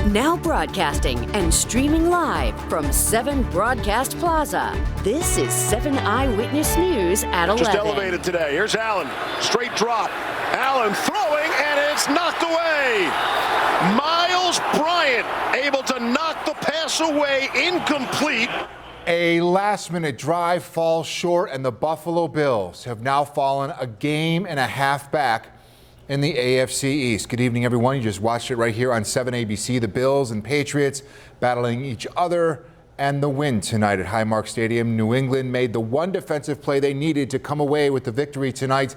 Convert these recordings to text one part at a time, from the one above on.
Now broadcasting and streaming live from 7 Broadcast Plaza. This is 7 Eyewitness News at 11. Just elevated today. Here's Allen. Straight drop. Allen throwing, and it's knocked away. Miles Bryant able to knock the pass away, incomplete. A last-minute drive falls short, and the Buffalo Bills have now fallen a game and a half back in the AFC East. Good evening, everyone. You just watched it right here on 7 ABC. The Bills and Patriots battling each other, and the win tonight at Highmark Stadium. New England made the one defensive play they needed to come away with the victory tonight.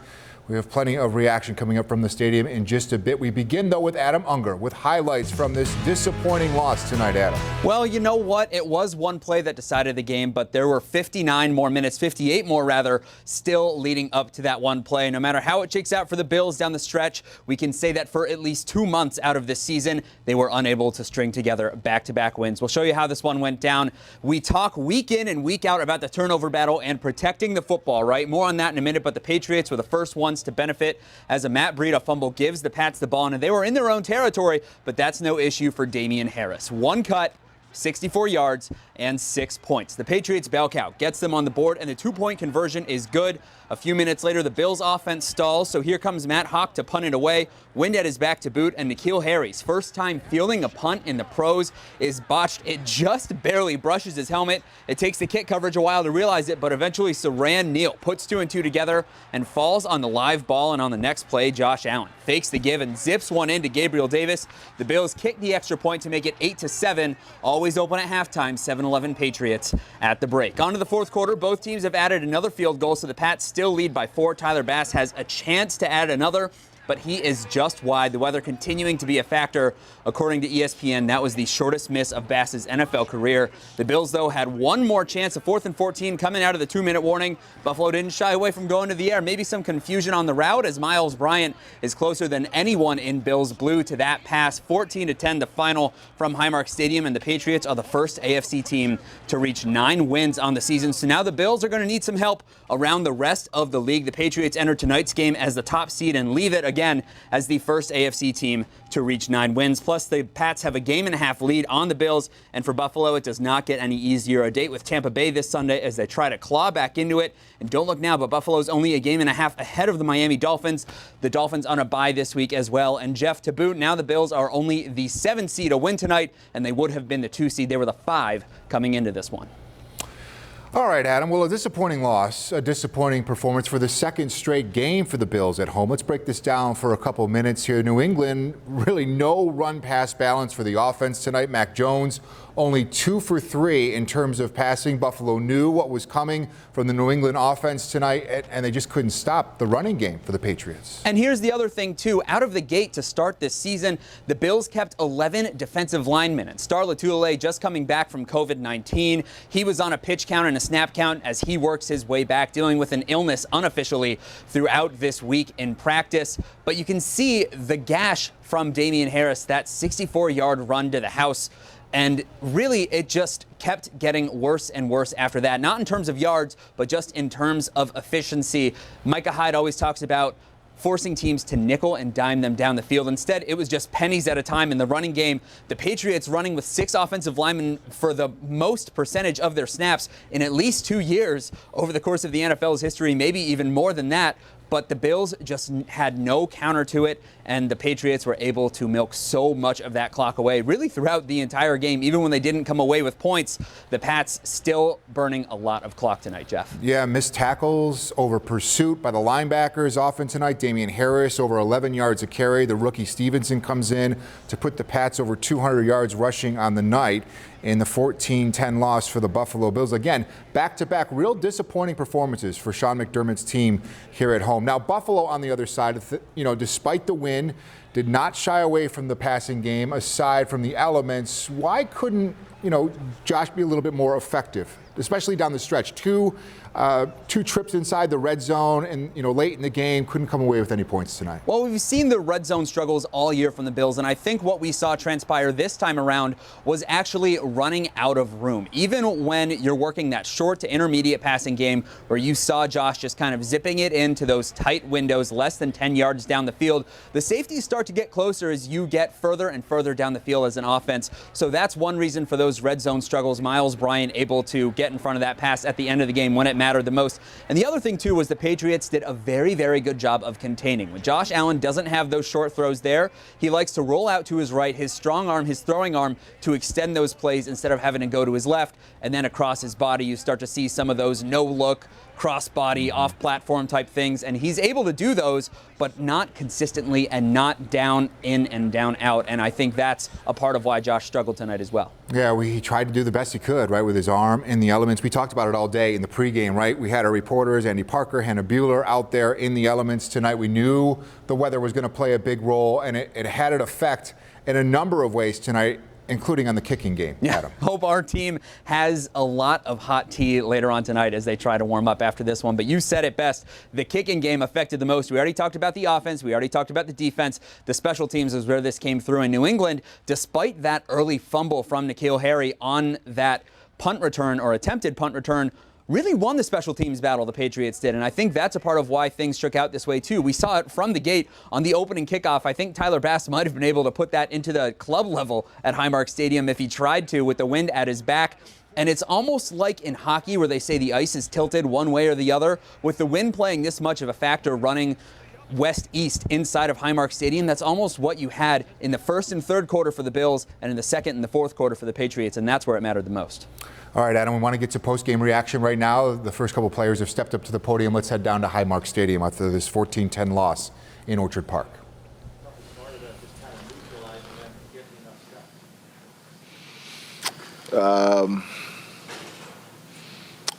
We have plenty of reaction coming up from the stadium in just a bit. We begin, though, with Adam Unger with highlights from this disappointing loss tonight, Adam. Well, you know what? It was one play that decided the game, but there were 59 more minutes, 58 more rather, still leading up to that one play. No matter how it shakes out for the Bills down the stretch, we can say that for at least 2 months out of this season, they were unable to string together back-to-back wins. We'll show you how this one went down. We talk week in and week out about the turnover battle and protecting the football, right? More on that in a minute, but the Patriots were the first ones to benefit as a Matt Breida fumble gives the Pats the ball, and they were in their own territory, but that's no issue for Damian Harris. One cut, 64 yards, and 6 points. The Patriots bail out, gets them on the board, and the 2-point conversion is good. A few minutes later, the Bills offense stalls, so here comes Matt Hawk to punt it away. Wind at his back to boot, and N'Keal Harry's first time fielding a punt in the pros is botched. It just barely brushes his helmet. It takes the kick coverage a while to realize it, but eventually Saran Neal puts 2 and 2 together and falls on the live ball, and on the next play, Josh Allen fakes the give and zips one into Gabriel Davis. The Bills kick the extra point to make it 8-7, always open at halftime, 7-11 Patriots at the break. On to the fourth quarter, both teams have added another field goal, so the Pats still lead by 4. Tyler Bass has a chance to add another, but he is just wide. The weather continuing to be a factor. According to ESPN, that was the shortest miss of Bass's NFL career. The Bills, though, had one more chance, a 4th and 14 coming out of the 2-minute warning. Buffalo didn't shy away from going to the air. Maybe some confusion on the route as Miles Bryant is closer than anyone in Bills blue to that pass. 14-10 the final from Highmark Stadium, and the Patriots are the first AFC team to reach 9 wins on the season. So now the Bills are going to need some help around the rest of the league. The Patriots enter tonight's game as the top seed and leave it again as the first AFC team to reach 9 wins. Plus, the Pats have a game-and-a-half lead on the Bills, and for Buffalo, it does not get any easier. A date with Tampa Bay this Sunday as they try to claw back into it. And don't look now, but Buffalo's only a game-and-a-half ahead of the Miami Dolphins. The Dolphins on a bye this week as well. And Jeff, to boot, now the Bills are only the 7 seed to win tonight, and they would have been the 2 seed. They were the 5 coming into this one. All right, Adam. Well, a disappointing loss, a disappointing performance for the second straight game for the Bills at home. Let's break this down for a couple minutes here. New England, really no run-pass balance for the offense tonight. Mac Jones, only 2 for 3 in terms of passing. Buffalo knew what was coming from the New England offense tonight, and they just couldn't stop the running game for the Patriots. And here's the other thing, too. Out of the gate to start this season, the Bills kept 11 defensive linemen. And Star Lotulelei just coming back from COVID-19. He was on a pitch count and a snap count as he works his way back, dealing with an illness unofficially throughout this week in practice. But you can see the gash from Damian Harris, that 64-yard run to the house. And really, it just kept getting worse and worse after that. Not in terms of yards, but just in terms of efficiency. Micah Hyde always talks about forcing teams to nickel and dime them down the field. Instead, it was just pennies at a time in the running game. The Patriots running with 6 offensive linemen for the most percentage of their snaps in at least 2 years over the course of the NFL's history, maybe even more than that. But the Bills just had no counter to it, and the Patriots were able to milk so much of that clock away, really throughout the entire game. Even when they didn't come away with points, the Pats still burning a lot of clock tonight, Jeff. Yeah, missed tackles over pursuit by the linebackers often tonight. Damian Harris over 11 yards a carry. The rookie Stevenson comes in to put the Pats over 200 yards rushing on the night in the 14-10 loss for the Buffalo Bills. Again, back-to-back real disappointing performances for Sean McDermott's team here at home. Now, Buffalo on the other side, despite the win, did not shy away from the passing game aside from the elements. Why couldn't, Josh be a little bit more effective especially down the stretch. Two trips inside the red zone, and late in the game, couldn't come away with any points tonight. Well, we've seen the red zone struggles all year from the Bills, and I think what we saw transpire this time around was actually running out of room. Even when you're working that short to intermediate passing game where you saw Josh just kind of zipping it into those tight windows less than 10 yards down the field, the safeties start to get closer as you get further and further down the field as an offense. So that's one reason for those red zone struggles. Miles Bryant able to get in front of that pass at the end of the game when it mattered the most. And the other thing, too, was the Patriots did a very, very good job of containing. When Josh Allen doesn't have those short throws there, he likes to roll out to his right, his strong arm, his throwing arm, to extend those plays instead of having to go to his left. And then across his body, you start to see some of those no-look, cross-body, off-platform type things. And he's able to do those, but not consistently and not down in and down out. And I think that's a part of why Josh struggled tonight as well. Yeah, he tried to do the best he could, right, with his arm in the elements. We talked about it all day in the pregame, right? We had our reporters, Andy Parker, Hannah Buehler, out there in the elements tonight. We knew the weather was going to play a big role, and it had an effect in a number of ways tonight, including on the kicking game. Yeah, Adam. hope our team has a lot of hot tea later on tonight as they try to warm up after this one. But you said it best. The kicking game affected the most. We already talked about the offense. We already talked about the defense. The special teams is where this came through in New England. Despite that early fumble from N'Keal Harry on that punt return or attempted punt return, really won the special teams battle, the Patriots did. And I think that's a part of why things shook out this way, too. We saw it from the gate on the opening kickoff. I think Tyler Bass might have been able to put that into the club level at Highmark Stadium if he tried to with the wind at his back. And it's almost like in hockey where they say the ice is tilted one way or the other. With the wind playing this much of a factor running west-east inside of Highmark Stadium, that's almost what you had in the first and third quarter for the Bills and in the second and the fourth quarter for the Patriots, and that's where it mattered the most. All right, Adam, we want to get to post-game reaction right now. The first couple players have stepped up to the podium. Let's head down to Highmark Stadium after this 14-10 loss in Orchard Park.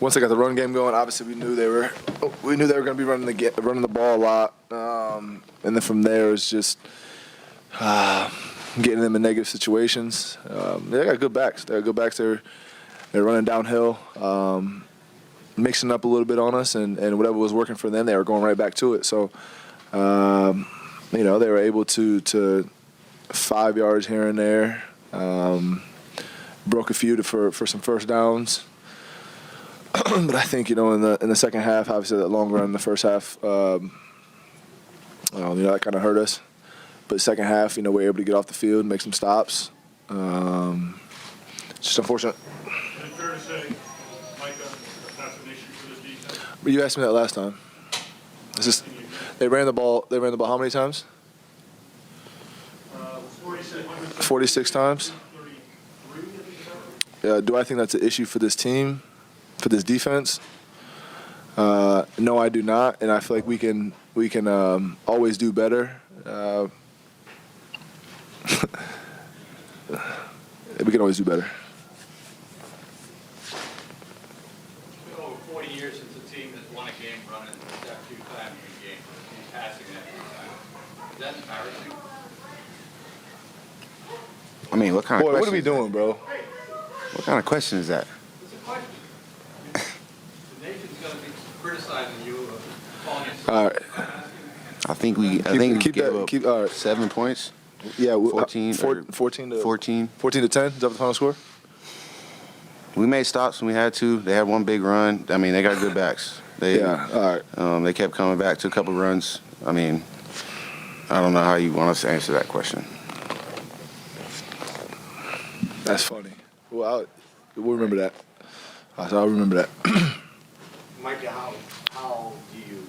Once they got the run game going, obviously we knew they were going to be running the ball a lot, and then from there it's just getting them in negative situations. They got good backs. They're running downhill, mixing up a little bit on us, and whatever was working for them, they were going right back to it. So, they were able to 5 yards here and there, broke a few for some first downs. But I think, in the second half, obviously that long run in the first half, that kind of hurt us. But second half, we were able to get off the field, make some stops. Just unfortunate. Is it fair to say, Micah, that's an issue for this defense? But you asked me that last time. It's just they ran the ball how many times? 46 times. Do I think that's an issue for this team, for this defense? No, I do not, and I feel like we can always do better. We can always do better. It's been over 40 years since a team has won a game running that few times in a game, and passing that few times. Is that embarrassing? I mean, what kind of question? What are we doing, bro? What kind of question is that? It's a question. The nation's going to be criticizing you of calling it. All right. I think we gave up all right. 7 points. Yeah, 14 to 14. 14 to 10. Is that the final score? We made stops when we had to. They had one big run. I mean, they got good backs. All right. They kept coming back to a couple runs. I mean, I don't know how you want us to answer that question. That's funny. Well, we'll remember that. I'll remember that. Micah, how do you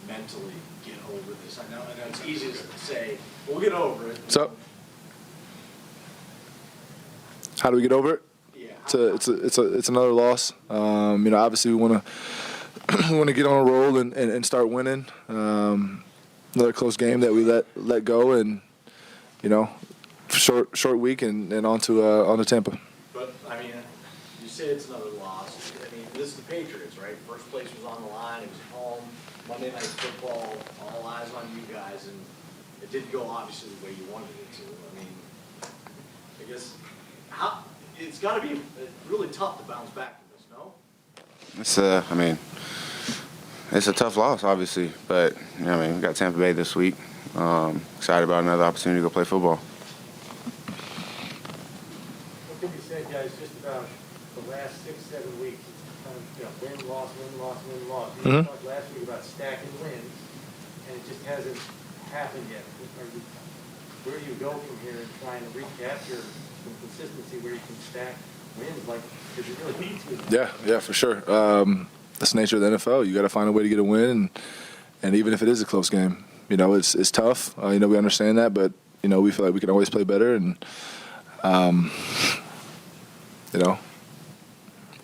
mentally get over this? I know it's easy to say, we'll get over it. So, how do we get over it? Yeah. It's another loss. Obviously we want to get on a roll and start winning. Another close game that we let go, and short week and on to Tampa. But I mean, you say it's another loss. I mean, this is the Patriots, right? First place was on the line. It was home. Monday Night Football. All eyes on you guys, and it didn't go obviously the way you wanted it to. I mean, I guess it's got to be really tough to bounce back from this, no? it's a tough loss, obviously, but we got Tampa Bay this week. Excited about another opportunity to go play football. What can you say, guys, just about the last 6-7 weeks? It's win, loss, win, loss, win, loss. You talked last week about stacking wins, and it just hasn't happened yet. Where do you go from here and trying to recapture some consistency where you can stack wins because you really need to? Yeah, for sure. That's the nature of the NFL. You got to find a way to get a win, and even if it is a close game, it's tough. We understand that, but we feel like we can always play better, and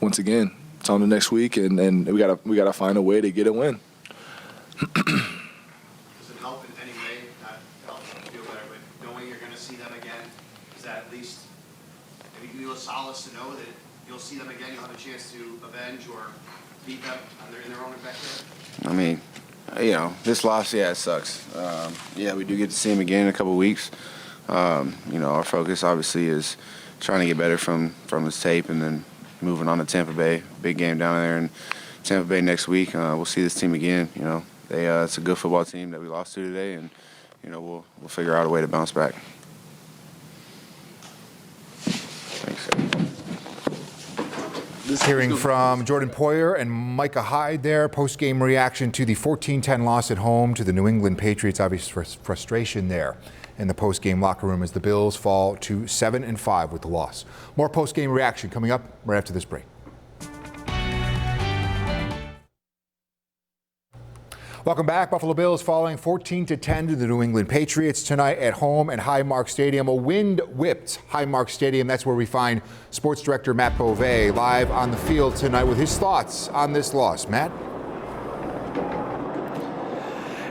once again, it's on the next week, and we gotta find a way to get a win. Does it help in any way, not help feel better, but knowing you're going to see them again, is that at least maybe you a solace to know that you'll see them again, you'll have a chance to avenge or beat them in their own backyard? This loss, it sucks. We do get to see them again in a couple of weeks. Our focus obviously is trying to get better from this tape and then moving on to Tampa Bay. Big game down there in Tampa Bay next week. We'll see this team again. It's a good football team that we lost to today, and we'll figure out a way to bounce back. Thanks. Hearing from Jordan Poyer and Micah Hyde there, post-game reaction to the 14-10 loss at home to the New England Patriots. Obvious frustration there in the post-game locker room as the Bills fall to 7-5 with the loss. More post-game reaction coming up right after this break. Welcome back. Buffalo Bills falling 14-10 to the New England Patriots tonight at home at Highmark Stadium. A wind-whipped Highmark Stadium. That's where we find sports director Matt Beauvais live on the field tonight with his thoughts on this loss. Matt?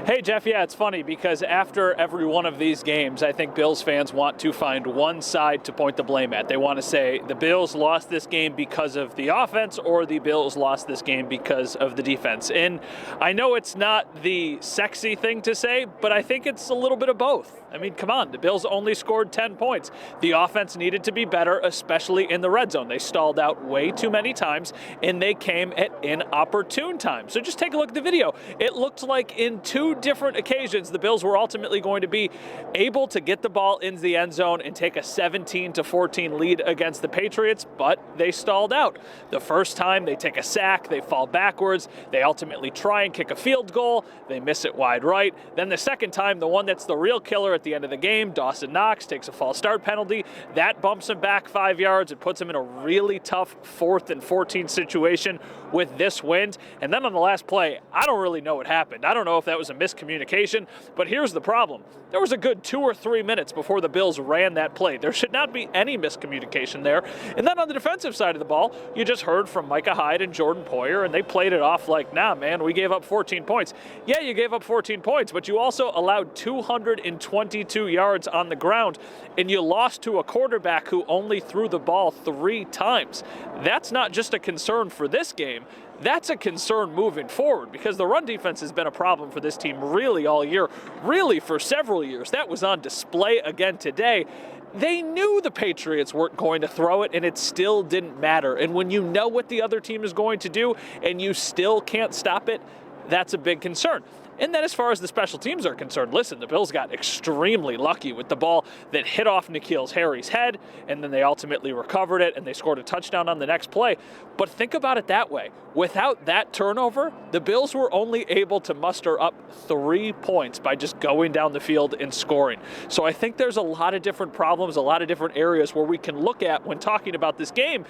Hey, Jeff, it's funny because after every one of these games, I think Bills fans want to find one side to point the blame at. They want to say the Bills lost this game because of the offense or the Bills lost this game because of the defense. And I know it's not the sexy thing to say, but I think it's a little bit of both. Come on, the Bills only scored 10 points. The offense needed to be better, especially in the red zone. They stalled out way too many times, and they came at inopportune times. So just take a look at the video. It looked like in two different occasions, the Bills were ultimately going to be able to get the ball into the end zone and take a 17-14 lead against the Patriots, but they stalled out. The first time, they take a sack, they fall backwards, they ultimately try and kick a field goal, they miss it wide right. Then the second time, the one that's the real killer at the end of the game, Dawson Knox takes a false start penalty. That bumps him back 5 yards. It puts him in a really tough 4th and 14 situation with this wind. And then on the last play, I don't really know what happened. I don't know if that was a miscommunication, but here's the problem. There was a good 2 or 3 minutes before the Bills ran that play. There should not be any miscommunication there. And then on the defensive side of the ball, you just heard from Micah Hyde and Jordan Poyer, and they played it off like, nah, man, we gave up 14 points. Yeah, you gave up 14 points, but you also allowed 222 yards on the ground, and you lost to a quarterback who only threw the ball 3 times. That's not just a concern for this game. That's a concern moving forward because the run defense has been a problem for this team really all year, really for several years. That was on display again today. They knew the Patriots weren't going to throw it, and it still didn't matter. And when you know what the other team is going to do and you still can't stop it, that's a big concern. And then as far as the special teams are concerned, listen, the Bills got extremely lucky with the ball that hit off N'Keal Harry's head, and then they ultimately recovered it, and they scored a touchdown on the next play. But think about it that way. Without that turnover, the Bills were only able to muster up 3 points by just going down the field and scoring. So I think there's a lot of different problems, a lot of different areas where we can look at when talking about this game.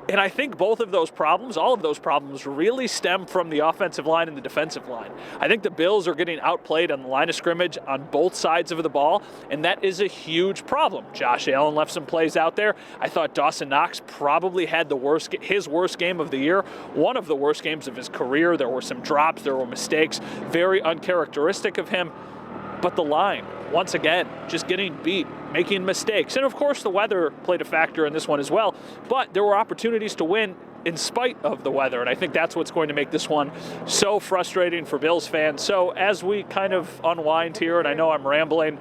And I think both of those problems, all of those problems, really stem from the offensive line and the defensive line. I think the Bills are getting outplayed on the line of scrimmage on both sides of the ball, and that is a huge problem. Josh Allen left some plays out there. I thought Dawson Knox probably had his worst game of the year, one of the worst games of his career. There were some drops, there were mistakes, very uncharacteristic of him. But the line, once again, just getting beat, making mistakes. And of course, the weather played a factor in this one as well. But there were opportunities to win in spite of the weather. And I think that's what's going to make this one so frustrating for Bills fans. So as we kind of unwind here, and I know I'm rambling,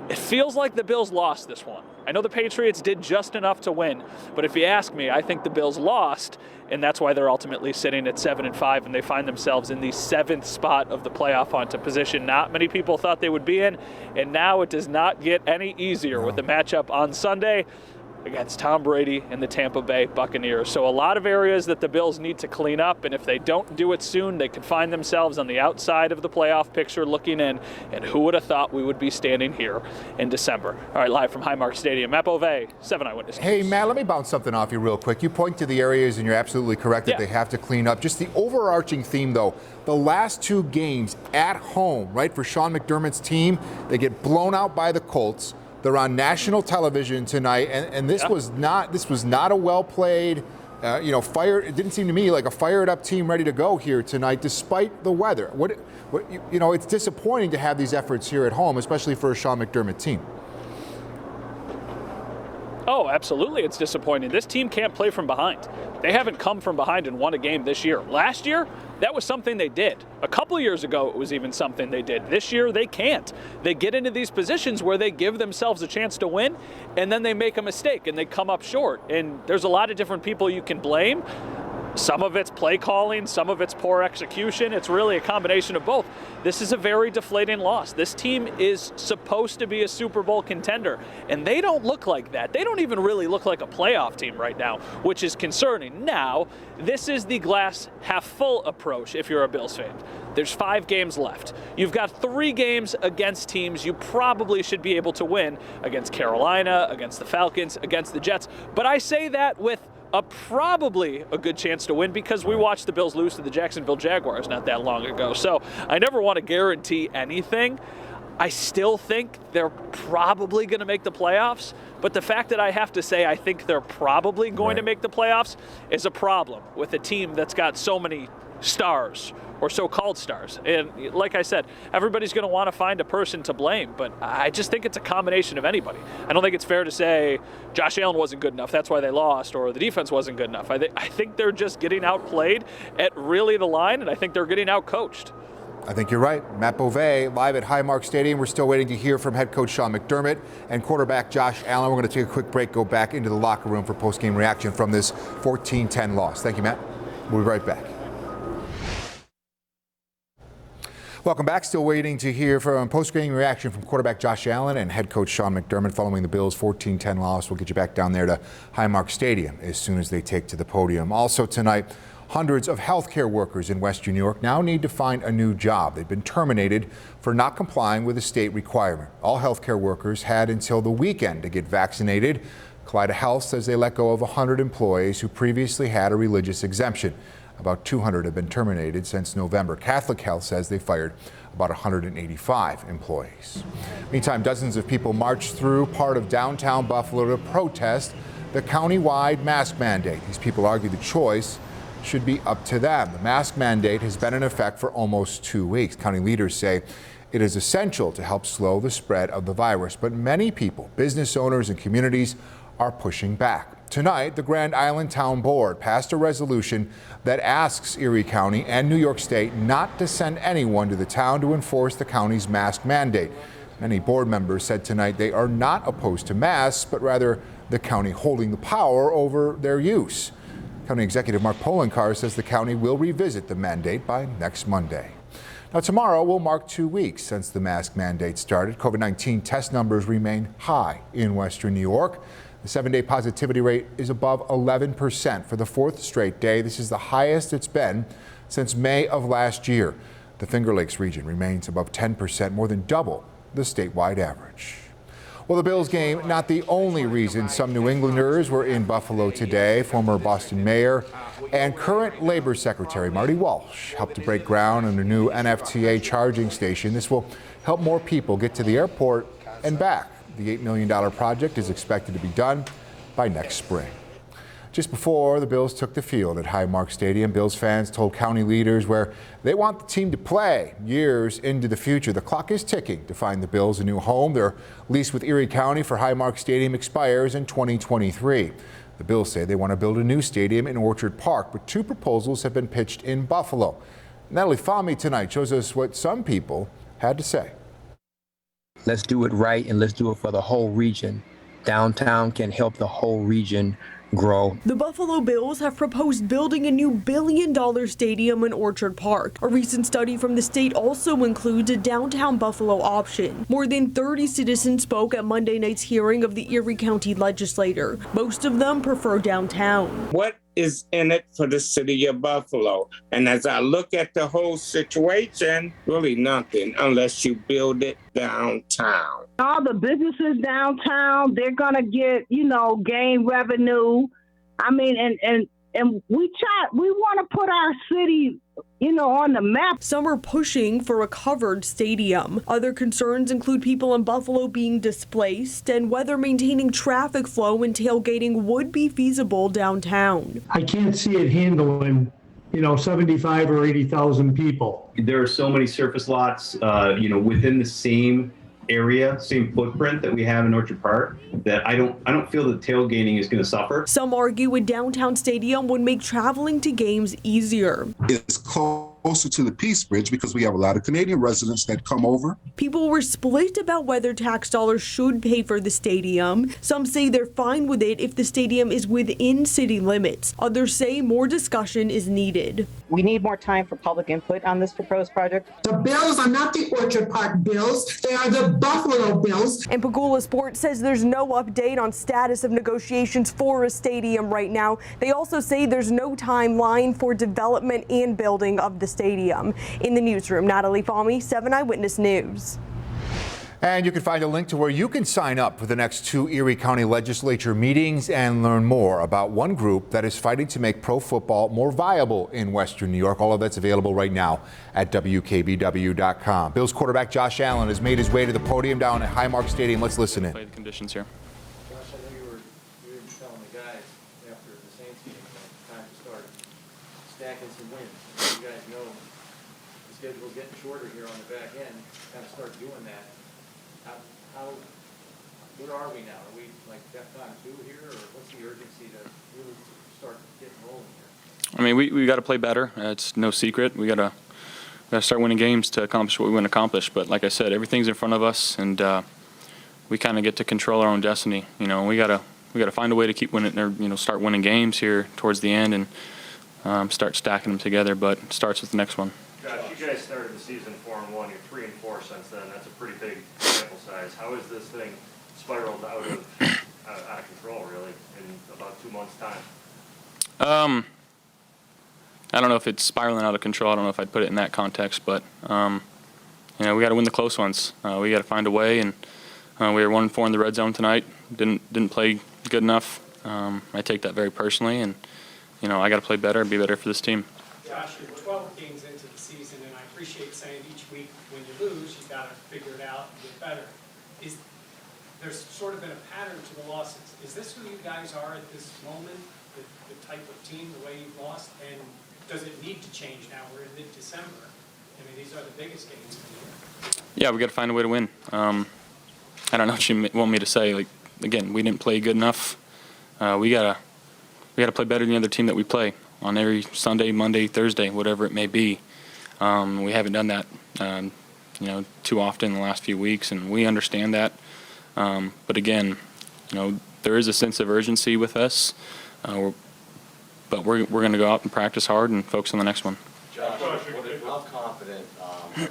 It feels like the Bills lost this one. I know the Patriots did just enough to win, but if you ask me, I think the Bills lost, and that's why they're ultimately sitting at 7-5, and they find themselves in the 7th spot of the playoff hunt, a position not many people thought they would be in, and now it does not get any easier with the matchup on Sunday against Tom Brady and the Tampa Bay Buccaneers. So a lot of areas that the Bills need to clean up, and if they don't do it soon, they could find themselves on the outside of the playoff picture looking in, and who would have thought we would be standing here in December. All right, live from Highmark Stadium, Matt Bove, 7 Eyewitness News. Hey, Matt, let me bounce something off you real quick. You point to the areas, and you're absolutely correct that they have to clean up. Just the overarching theme, though, the last 2 games at home, right, for Sean McDermott's team, they get blown out by the Colts. They're on national television tonight, and this was not a well played, it didn't seem to me like a fired up team ready to go here tonight, despite the weather. It's disappointing to have these efforts here at home, especially for a Sean McDermott team. Oh, absolutely. It's disappointing. This team can't play from behind. They haven't come from behind and won a game this year. Last year, that was something they did. A couple of years ago, it was even something they did. This year, they can't. They get into these positions where they give themselves a chance to win, and then they make a mistake, and they come up short. And there's a lot of different people you can blame. Some of it's play calling, some of it's poor execution. It's really a combination of both. This is a very deflating loss. This team is supposed to be a Super Bowl contender, and they don't look like that. They don't even really look like a playoff team right now, which is concerning. Now, this is the glass half full approach if you're a Bills fan. There's 5 games left. You've got 3 games against teams you probably should be able to win, against Carolina, against the Falcons, against the Jets. But I say that with probably a good chance to win because we watched the Bills lose to the Jacksonville Jaguars not that long ago. So I never want to guarantee anything. I still think they're probably going to make the playoffs, but the fact that I have to say I think they're probably going to make the playoffs is a problem with a team that's got so many stars or so-called stars. And like I said, everybody's going to want to find a person to blame, but I just think it's a combination of anybody. I don't think it's fair to say Josh Allen wasn't good enough, that's why they lost, or the defense wasn't good enough. I think they're just getting outplayed at really the line, and I think they're getting outcoached. I think you're right. Matt Bove, live at Highmark Stadium. We're still waiting to hear from head coach Sean McDermott and quarterback Josh Allen. We're going to take a quick break, go back into the locker room for post-game reaction from this 14-10 loss. Thank you, Matt. We'll be right back. Welcome back. Still waiting to hear from post-game reaction from quarterback Josh Allen and head coach Sean McDermott following the Bills' 14-10 loss. We'll get you back down there to Highmark Stadium as soon as they take to the podium. Also tonight, hundreds of healthcare workers in Western New York now need to find a new job. They've been terminated for not complying with a state requirement. All healthcare workers had until the weekend to get vaccinated. Kaleida Health says they let go of 100 employees who previously had a religious exemption. About 200 have been terminated since November. Catholic Health says they fired about 185 employees. Meantime, dozens of people marched through part of downtown Buffalo to protest the county-wide mask mandate. These people argue the choice should be up to them. The mask mandate has been in effect for almost 2 weeks. County leaders say it is essential to help slow the spread of the virus, but many people, business owners and communities are pushing back. Tonight, the Grand Island Town Board passed a resolution that asks Erie County and New York State not to send anyone to the town to enforce the county's mask mandate. Many board members said tonight they are not opposed to masks, but rather the county holding the power over their use. County Executive Mark Poloncarz says the county will revisit the mandate by next Monday. Now, tomorrow will mark 2 weeks since the mask mandate started. COVID-19 test numbers remain high in Western New York. The 7-day positivity rate is above 11% for the 4th straight day. This is the highest it's been since May of last year. The Finger Lakes region remains above 10%, more than double the statewide average. Well, the Bills game, not the only reason some New Englanders were in Buffalo today. Former Boston mayor and current Labor Secretary Marty Walsh helped to break ground on a new NFTA charging station. This will help more people get to the airport and back. The $8 million project is expected to be done by next spring. Just before the Bills took the field at Highmark Stadium, Bills fans told county leaders where they want the team to play years into the future. The clock is ticking to find the Bills a new home. Their lease with Erie County for Highmark Stadium expires in 2023. The Bills say they want to build a new stadium in Orchard Park, but 2 proposals have been pitched in Buffalo. Natalie Fahmy tonight shows us what some people had to say. Let's do it right, and let's do it for the whole region. Downtown can help the whole region grow. The Buffalo Bills have proposed building a new billion-dollar stadium in Orchard Park. A recent study from the state also includes a downtown Buffalo option. More than 30 citizens spoke at Monday night's hearing of the Erie County legislature. Most of them prefer downtown. What is in it for the city of Buffalo? And as I look at the whole situation, really nothing unless you build it downtown. All the businesses downtown, they're going to get, gain revenue. I mean, and we want to put our city, on the map. Some are pushing for a covered stadium. Other concerns include people in Buffalo being displaced and whether maintaining traffic flow and tailgating would be feasible downtown. I can't see it handling, 75 or 80,000 people. There are so many surface lots, within the same area, same footprint that we have in Orchard Park, that I don't feel that tailgating is going to suffer. Some argue a downtown stadium would make traveling to games easier. It's closer to the Peace Bridge because we have a lot of Canadian residents that come over. People were split about whether tax dollars should pay for the stadium. Some say they're fine with it if the stadium is within city limits. Others say more discussion is needed. We need more time for public input on this proposed project. The Bills are not the Orchard Park Bills. They are the Buffalo Bills. And Pagula Sports says there's no update on status of negotiations for a stadium right now. They also say there's no timeline for development and building of the stadium. In the newsroom, Natalie Fahmy, 7 Eyewitness News. And you can find a link to where you can sign up for the next 2 Erie County Legislature meetings and learn more about one group that is fighting to make pro football more viable in Western New York. All of that's available right now at WKBW.com. Bills quarterback Josh Allen has made his way to the podium down at Highmark Stadium. Let's listen in. Play the conditions here. Josh, I know you were telling the guys after the Saints game that time to start stacking some wins. You guys know the schedule's getting shorter here on the back end. Kind of start doing that. Where are we now? Are we like DEFCON 2 here, or what's the urgency to really start getting rolling here? I mean, we got to play better. It's no secret. We got to start winning games to accomplish what we want to accomplish. But like I said, everything's in front of us, and we kind of get to control our own destiny. We got to find a way to keep winning, or start winning games here towards the end, and start stacking them together. But it starts with the next one. Josh, you guys started the season 4-1. You're 3-4 since then. That's a pretty big sample size. How has this thing spiraled out of control, really, in about 2 months' time? I don't know if it's spiraling out of control. I don't know if I'd put it in that context, but we got to win the close ones. We got to find a way, and we were 1-4 in the red zone tonight. Didn't play good enough. I take that very personally, and I got to play better, be better for this team. Josh, you're 12 games into the season, and I appreciate saying each week when you lose, you got to figure it out and get better. There's sort of been a pattern to the losses. Is this who you guys are at this moment, the type of team, the way you've lost, and does it need to change now? We're in mid-December. I mean, these are the biggest games of the year. Yeah, we got to find a way to win. I don't know what you want me to say. Like, again, we didn't play good enough. We gotta play better than the other team that we play on every Sunday, Monday, Thursday, whatever it may be. We haven't done that, too often in the last few weeks, and we understand that. But again, there is a sense of urgency with us, but we're going to go out and practice hard and focus on the next one. Josh, how confident are you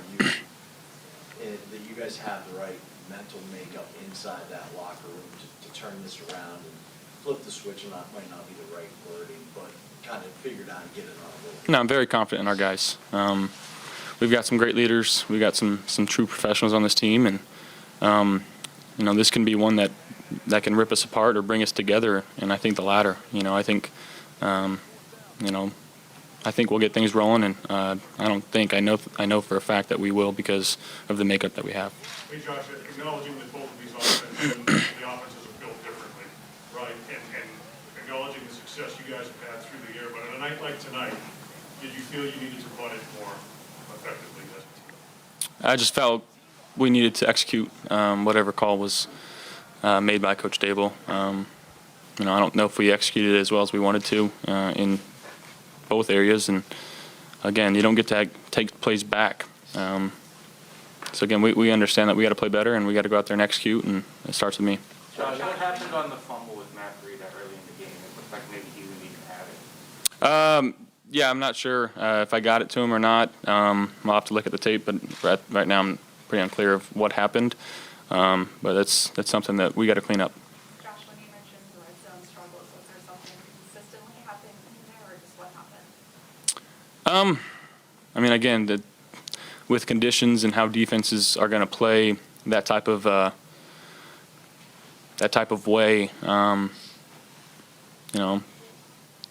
that you guys have the right mental makeup inside that locker room to turn this around and flip the switch? And that might not be the right wording, but kind of figure it out and get it on a roll. No, I'm very confident in our guys. We've got some great leaders. We've got some true professionals on this team, and this can be one that can rip us apart or bring us together. And I think the latter. I think we'll get things rolling, and I know for a fact that we will because of the makeup that we have. Hey, Josh, acknowledging that both of these offenses and the offenses are built differently, right? And acknowledging the success you guys have had through the year, but on a night like tonight, did you feel you needed to run it more effectively as a team? I just felt we needed to execute whatever call was made by Coach Dable. I don't know if we executed it as well as we wanted to in both areas. And again, you don't get to take plays back. So again, we understand that we got to play better and we got to go out there and execute, and it starts with me. Josh, what happened on the fumble with Matt Breida early in the game? It looked like maybe he wouldn't even have it. Yeah, I'm not sure if I got it to him or not. I'll have to look at the tape, but right now I'm pretty unclear of what happened. But that's something that we got to clean up. Josh, when you mentioned the red zone struggles, was there something consistently happening in there, or just what happened? I mean, again, with conditions and how defenses are going to play that type of way,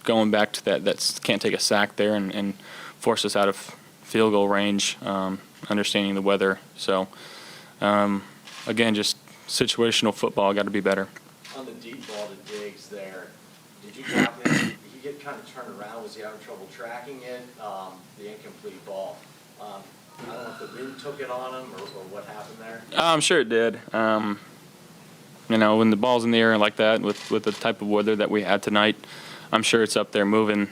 going back to that can't take a sack there and force us out of field goal range, understanding the weather. So, again, just situational football got to be better. On the deep ball to Diggs there, did you happen? Did he get kind of turned around? Was he having trouble tracking it? The incomplete ball. I don't know if the wind took it on him or what happened there. I'm sure it did. When the ball's in the air like that, with the type of weather that we had tonight, I'm sure it's up there moving.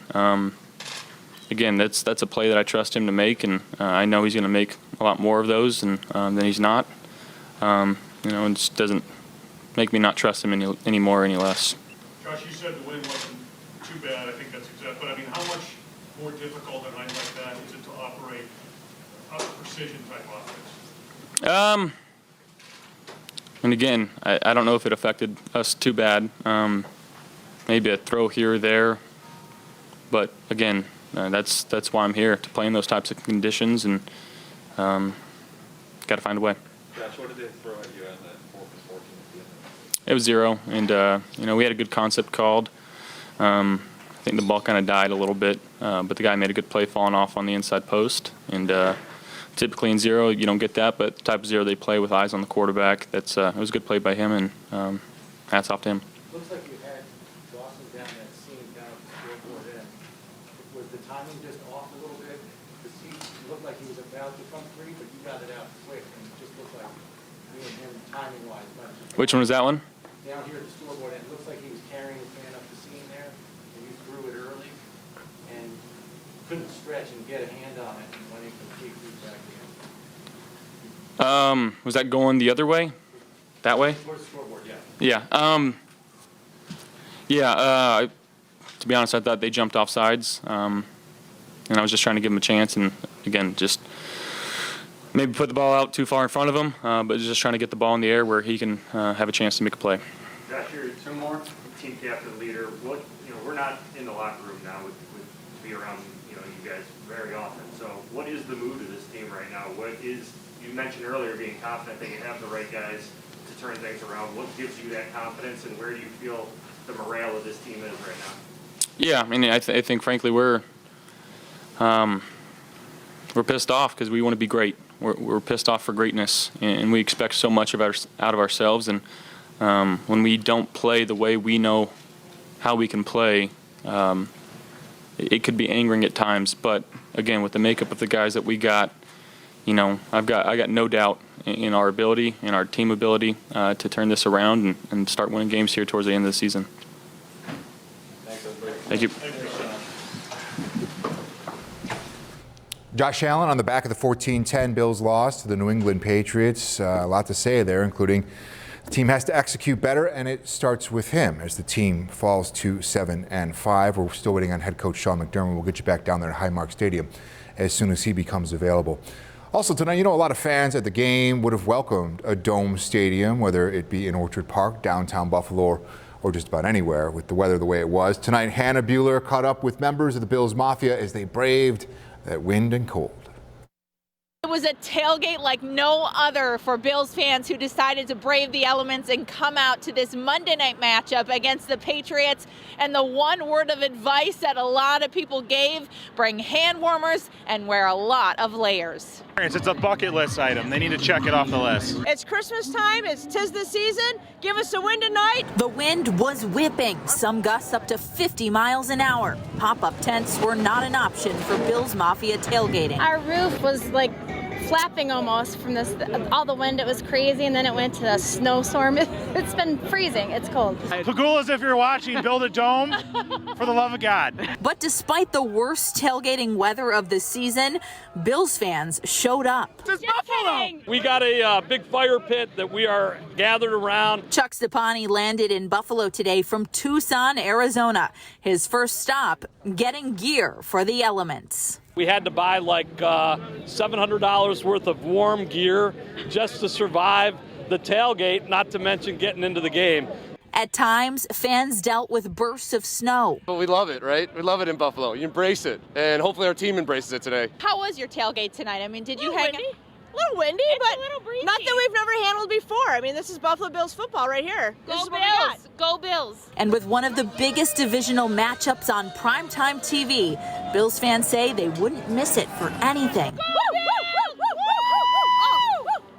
Again, that's a play that I trust him to make, and I know he's going to make a lot more of those than he's not. And it just doesn't make me not trust him any more or any less. Josh, you said the wind wasn't too bad. I think that's exact. But I mean, how much more difficult a night like that is it to operate a precision type offense? And again, I don't know if it affected us too bad. Maybe a throw here or there, but again, that's why I'm here, to play in those types of conditions, and got to find a way. Josh, what did they throw at you on that 4 for 14 at the end? It was 0, and we had a good concept called. I think the ball kind of died a little bit, but the guy made a good play falling off on the inside post, and typically in 0 you don't get that, but the type of 0 they play with eyes on the quarterback, it was a good play by him, and hats off to him. Looks like you had Dawson down that seam down at the scoreboard end. Was the timing just off a little bit? Because he looked like he was about to come free, but you got it out quick, and it just looked like me and him timing-wise. Which one was that one? Down here at the scoreboard end, it looks like he was carrying his man up the seam there, and you threw it early, and couldn't stretch and get a hand on it, and went incomplete back in. Was that going the other way? That way? Towards the scoreboard, yeah. Yeah. To be honest, I thought they jumped off sides, and I was just trying to give him a chance, and again, just maybe put the ball out too far in front of him, but just trying to get the ball in the air where he can have a chance to make a play. Josh, you're two more team captain leader. We're not in the locker room now with to be around you guys very often. So what is the mood of this team right now? You mentioned earlier being confident that you have the right guys to turn things around. What gives you that confidence, and where do you feel the morale of this team is right now? Yeah, I mean, I think frankly we're pissed off because we want to be great. We're pissed off for greatness, and we expect so much out of ourselves. And when we don't play the way we know how we can play, it could be angering at times. But again, with the makeup of the guys that we got, I got no doubt in our ability, in our team ability to turn this around and start winning games here towards the end of the season. Thank you. Josh Allen on the back of the 14-10 Bills loss to the New England Patriots. A lot to say there, including the team has to execute better, and it starts with him as the team falls to 7-5. We're still waiting on head coach Sean McDermott. We'll get you back down there at Highmark Stadium as soon as he becomes available. Also tonight, a lot of fans at the game would have welcomed a dome stadium, whether it be in Orchard Park, downtown Buffalo, or just about anywhere with the weather the way it was. Tonight, Hannah Buehler caught up with members of the Bills Mafia as they braved that wind and cold. It was a tailgate like no other for Bills fans who decided to brave the elements and come out to this Monday night matchup against the Patriots. And the one word of advice that a lot of people gave, bring hand warmers and wear a lot of layers. It's a bucket list item. They need to check it off the list. It's Christmas time. It's 'tis the season. Give us a wind tonight. The wind was whipping, some gusts up to 50 miles an hour. Pop-up tents were not an option for Bills Mafia tailgating. Our roof was like flapping almost from this, all the wind. It was crazy, and then it went to a snowstorm. It's been freezing. It's cold. Pagulas, if you're watching, build a dome for the love of God. But despite the worst tailgating weather of the season, Bills fans showed up. It's Buffalo! We got a big fire pit that we are gathered around. Chuck Stepani landed in Buffalo today from Tucson, Arizona. His first stop, getting gear for the elements. We had to buy like $700 worth of warm gear just to survive the tailgate, not to mention getting into the game. At times, fans dealt with bursts of snow. But we love it, right? We love it in Buffalo. You embrace it, and hopefully our team embraces it today. How was your tailgate tonight? I mean, did you hang? A little windy, but not that we've never handled before. I mean, this is Buffalo Bills football right here. This is what we got. Go Bills! And with one of the biggest divisional matchups on primetime TV, Bills fans say they wouldn't miss it for anything.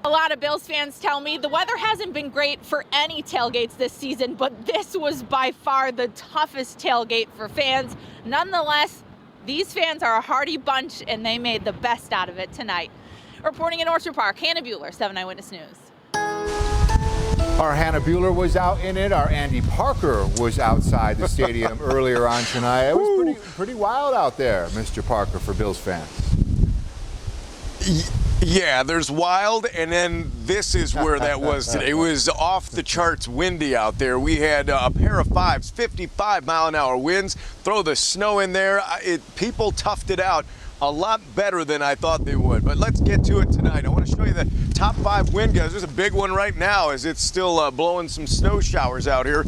A lot of Bills fans tell me the weather hasn't been great for any tailgates this season, but this was by far the toughest tailgate for fans. Nonetheless, these fans are a hardy bunch, and they made the best out of it tonight. Reporting in Orchard Park, Hannah Bueller, 7 Eyewitness News. Our Hannah Bueller was out in it. Our Andy Parker was outside the stadium earlier on tonight. It was pretty wild out there, Mr. Parker, for Bills fans. Yeah, there's wild, and then this is where that was today. It was off the charts windy out there. We had a pair of fives, 55-mile-an-hour winds. Throw the snow in there. People toughed it out a lot better than I thought they would. But let's get to it tonight. I want to show you the top 5 wind gusts. There's a big one right now as it's still blowing some snow showers out here.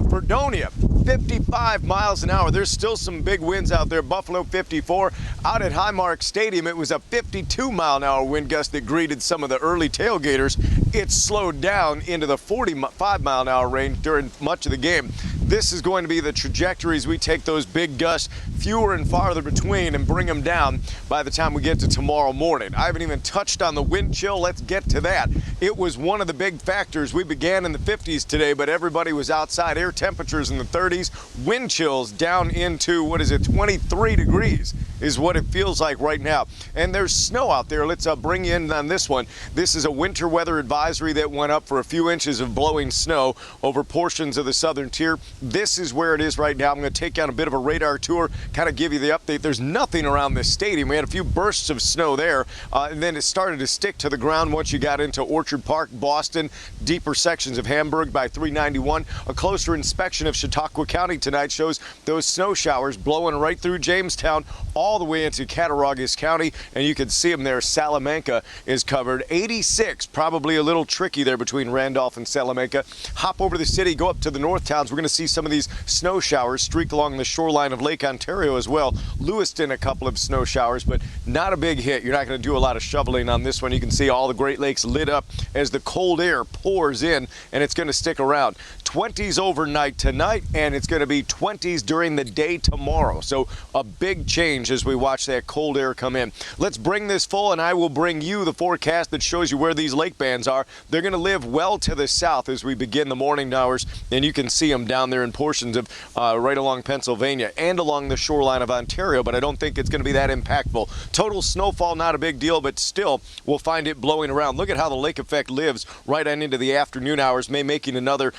Fredonia, 55 miles an hour. There's still some big winds out there. Buffalo, 54. Out at Highmark Stadium, it was a 52-mile-an-hour wind gust that greeted some of the early tailgaters. It slowed down into the 45-mile-an-hour range during much of the game. This is going to be the trajectories we take those big gusts fewer and farther between and bring them down by the time we get to tomorrow morning. I haven't even touched on the wind chill. Let's get to that. It was one of the big factors. We began in the 50s today, but everybody was outside. Air temperatures in the 30s, wind chills down into, 23 degrees is what it feels like right now. And there's snow out there. Let's bring you in on this one. This is a winter weather advisory that went up for a few inches of blowing snow over portions of the southern tier. This is where it is right now. I'm going to take you on a bit of a radar tour, kind of give you the update. There's nothing around this stadium. We had a few bursts of snow there, and then it started to stick to the ground once you got into Orchard Park, Boston, deeper sections of Hamburg by 391. A closer inspection of Chautauqua County tonight shows those snow showers blowing right through Jamestown all the way into Cattaraugus County, and you can see them there. Salamanca is covered. 86, probably a little tricky there between Randolph and Salamanca. Hop over the city, go up to the north towns. We're going to see some of these snow showers streak along the shoreline of Lake Ontario as well. Lewiston, a couple of snow showers, but not a big hit. You're not going to do a lot of shoveling on this one. You can see all the Great Lakes lit up as the cold air pours in, and it's going to stick around. 20s overnight tonight, and it's going to be 20s during the day tomorrow. So a big change as we watch that cold air come in. Let's bring this full, and I will bring you the forecast that shows you where these lake bands are. They're going to live well to the south as we begin the morning hours, and you can see them down there in portions of right along Pennsylvania and along the shoreline of Ontario, but I don't think it's going to be that impactful. Total snowfall, not a big deal, but still we'll find it blowing around. Look at how the lake effect lives right on into the afternoon hours, making another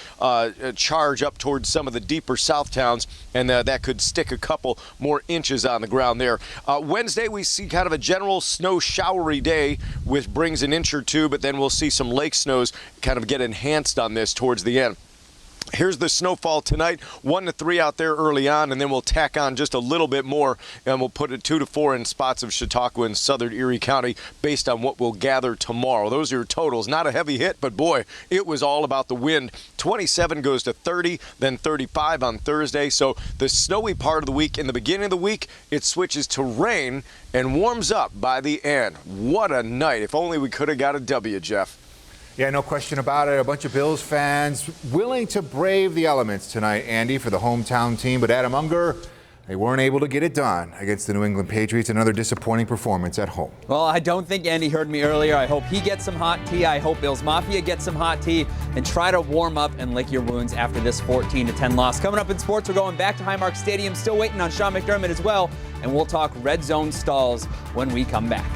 charge up towards some of the deeper south towns, and that could stick a couple more inches on the ground there. Wednesday, we see kind of a general snow showery day, which brings an inch or two, but then we'll see some lake snows kind of get enhanced on this towards the end. Here's the snowfall tonight, 1 to 3 out there early on, and then we'll tack on just a little bit more, and we'll put it 2 to 4 in spots of Chautauqua and southern Erie County based on what we'll gather tomorrow. Those are your totals. Not a heavy hit, but boy, it was all about the wind. 27 goes to 30, then 35 on Thursday. So the snowy part of the week, in the beginning of the week, it switches to rain and warms up by the end. What a night. If only we could have got a W, Jeff. Yeah, no question about it. A bunch of Bills fans willing to brave the elements tonight, Andy, for the hometown team. But Adam Unger, they weren't able to get it done against the New England Patriots. Another disappointing performance at home. Well, I don't think Andy heard me earlier. I hope he gets some hot tea. I hope Bills Mafia gets some hot tea and try to warm up and lick your wounds after this 14-10 loss. Coming up in sports, we're going back to Highmark Stadium. Still waiting on Sean McDermott as well. And we'll talk red zone stalls when we come back.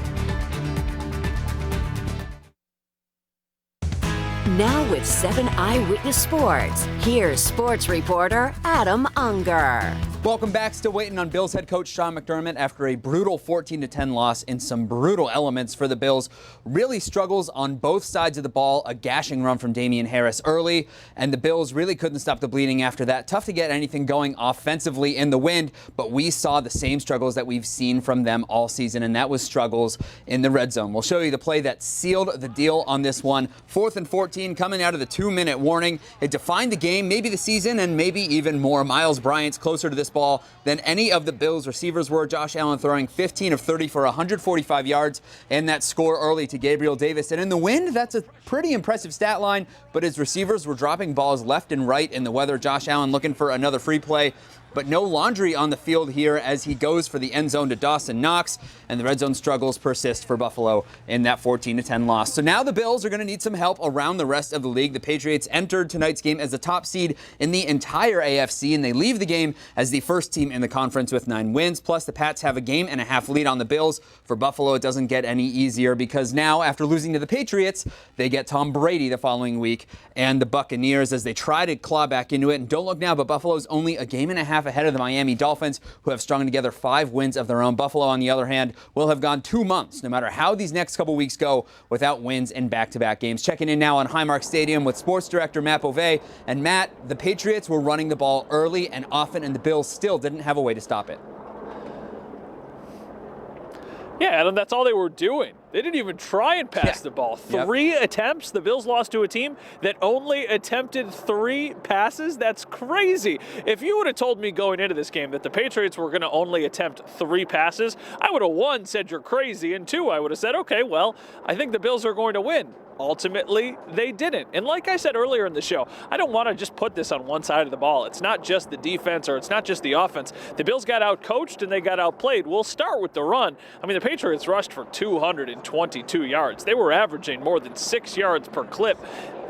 And now with 7 Eyewitness Sports, here's sports reporter Adam Unger. Welcome back. Still waiting on Bills head coach Sean McDermott after a brutal 14-10 loss in some brutal elements for the Bills. Really struggles on both sides of the ball. A gashing run from Damian Harris early, and the Bills really couldn't stop the bleeding after that. Tough to get anything going offensively in the wind, but we saw the same struggles that we've seen from them all season, and that was struggles in the red zone. We'll show you the play that sealed the deal on this one. 4th and 14 coming out of the 2-minute warning. It defined the game, maybe the season, and maybe even more. Miles Bryant's closer to this ball than any of the Bills receivers were. Josh Allen throwing 15 of 30 for 145 yards and that score early to Gabriel Davis. And in the wind, that's a pretty impressive stat line, but his receivers were dropping balls left and right in the weather. Josh Allen looking for another free play, but no laundry on the field here as he goes for the end zone to Dawson Knox, and the red zone struggles persist for Buffalo in that 14-10 loss. So now the Bills are going to need some help around the rest of the league. The Patriots entered tonight's game as the top seed in the entire AFC, and they leave the game as the first team in the conference with 9 wins. Plus, the Pats have a game-and-a-half lead on the Bills. For Buffalo, it doesn't get any easier because now, after losing to the Patriots, they get Tom Brady the following week and the Buccaneers as they try to claw back into it. And don't look now, but Buffalo's only a game-and-a-half ahead of the Miami Dolphins, who have strung together 5 wins of their own. Buffalo, on the other hand, will have gone 2 months, no matter how these next couple weeks go, without wins in back-to-back games. Checking in now on Highmark Stadium with sports director Matt Beauvais. And Matt, the Patriots were running the ball early and often, and the Bills still didn't have a way to stop it. Yeah, Adam, that's all they were doing. They didn't even try and pass the ball. 3 attempts. The Bills lost to a team that only attempted 3 passes. That's crazy. If you would have told me going into this game that the Patriots were going to only attempt 3 passes, I would have, 1, said you're crazy, and 2, I would have said, okay, well, I think the Bills are going to win. Ultimately, they didn't. And like I said earlier in the show, I don't want to just put this on one side of the ball. It's not just the defense or it's not just the offense. The Bills got out-coached and they got outplayed. We'll start with the run. I mean, the Patriots rushed for 222 yards. They were averaging more than 6 yards per clip.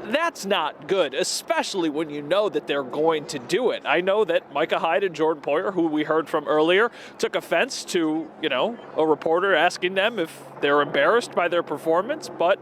That's not good, especially when you know that they're going to do it. I know that Micah Hyde and Jordan Poyer, who we heard from earlier, took offense to, a reporter asking them if they're embarrassed by their performance, but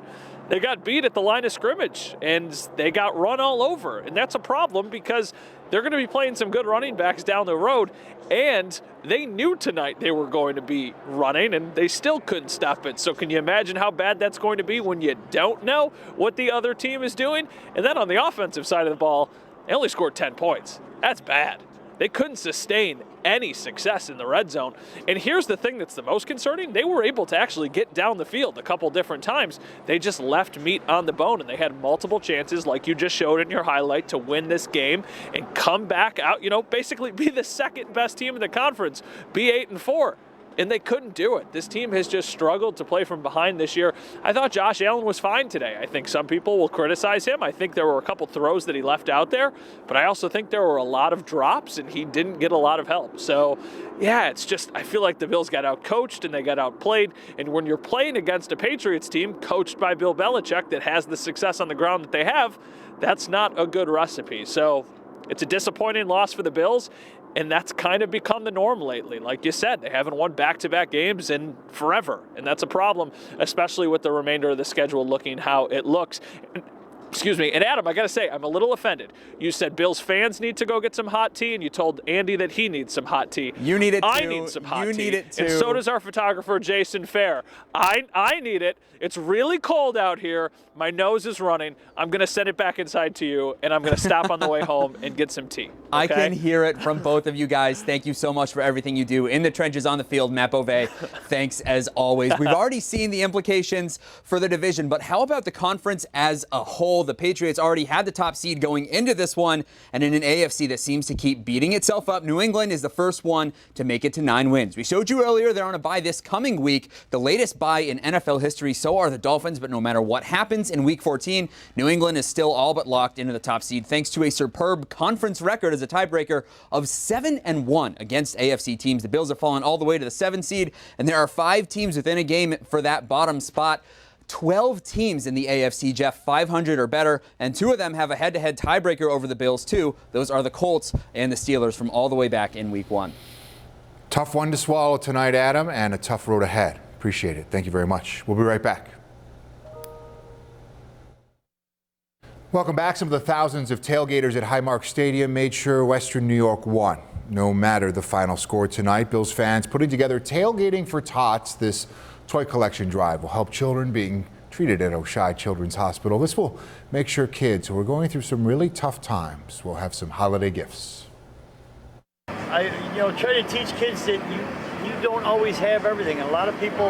they got beat at the line of scrimmage, and they got run all over. And that's a problem because they're going to be playing some good running backs down the road, and they knew tonight they were going to be running, and they still couldn't stop it. So can you imagine how bad that's going to be when you don't know what the other team is doing? And then on the offensive side of the ball, they only scored 10 points. That's bad. They couldn't sustain any success in the red zone. And here's the thing that's the most concerning. They were able to actually get down the field a couple different times. They just left meat on the bone, and they had multiple chances, like you just showed in your highlight, to win this game and come back out, basically be the second best team in the conference, be 8-4. And they couldn't do it. This team has just struggled to play from behind this year. I thought Josh Allen was fine today. I think some people will criticize him. I think there were a couple throws that he left out there, but I also think there were a lot of drops and he didn't get a lot of help. So, yeah, it's just, I feel like the Bills got out-coached and they got outplayed. And when you're playing against a Patriots team coached by Bill Belichick that has the success on the ground that they have, that's not a good recipe. So it's a disappointing loss for the Bills. And that's kind of become the norm lately. Like you said, they haven't won back-to-back games in forever. And that's a problem, especially with the remainder of the schedule looking how it looks. Excuse me. And Adam, I got to say, I'm a little offended. You said Bills fans need to go get some hot tea, and you told Andy that he needs some hot tea. You need it too. I need some hot tea. You need it too. And so does our photographer, Jason Fair. I need it. It's really cold out here. My nose is running. I'm going to send it back inside to you, and I'm going to stop on the way home and get some tea. Okay? I can hear it from both of you guys. Thank you so much for everything you do in the trenches, on the field. Matt Beauvais, thanks as always. We've already seen the implications for the division, but how about the conference as a whole? The Patriots already had the top seed going into this one, and in an AFC that seems to keep beating itself up, New England is the first one to make it to 9 wins. We showed you earlier they're on a bye this coming week, the latest bye in NFL history. So are the Dolphins, but no matter what happens in Week 14, New England is still all but locked into the top seed thanks to a superb conference record as a tiebreaker of 7-1 against AFC teams. The Bills have fallen all the way to the 7 seed, and there are 5 teams within a game for that bottom spot. 12 teams in the AFC, Jeff, 500 or better, and 2 of them have a head-to-head tiebreaker over the Bills, too. Those are the Colts and the Steelers from all the way back in Week 1. Tough one to swallow tonight, Adam, and a tough road ahead. Appreciate it. Thank you very much. We'll be right back. Welcome back. Some of the thousands of tailgaters at Highmark Stadium made sure Western New York won. No matter the final score tonight, Bills fans putting together Tailgating for Tots. This toy collection drive will help children being treated at Oshai Children's Hospital. This will make sure kids who are going through some really tough times will have some holiday gifts. I try to teach kids that you don't always have everything. And a lot of people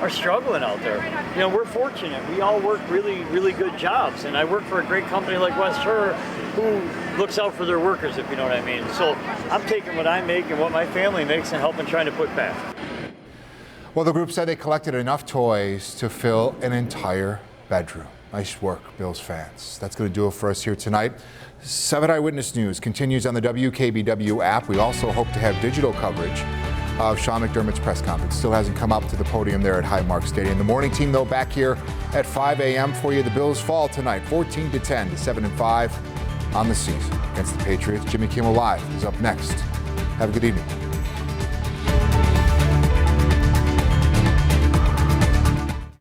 are struggling out there. We're fortunate. We all work really, really good jobs. And I work for a great company like West Her who looks out for their workers, if you know what I mean. So I'm taking what I make and what my family makes and helping trying to put back. Well, the group said they collected enough toys to fill an entire bedroom. Nice work, Bills fans. That's going to do it for us here tonight. 7 Eyewitness News continues on the WKBW app. We also hope to have digital coverage of Sean McDermott's press conference. Still hasn't come up to the podium there at Highmark Stadium. The morning team, though, back here at 5 a.m. for you. The Bills fall tonight, 14-10 to 7-5 on the season against the Patriots. Jimmy Kimmel Live is up next. Have a good evening.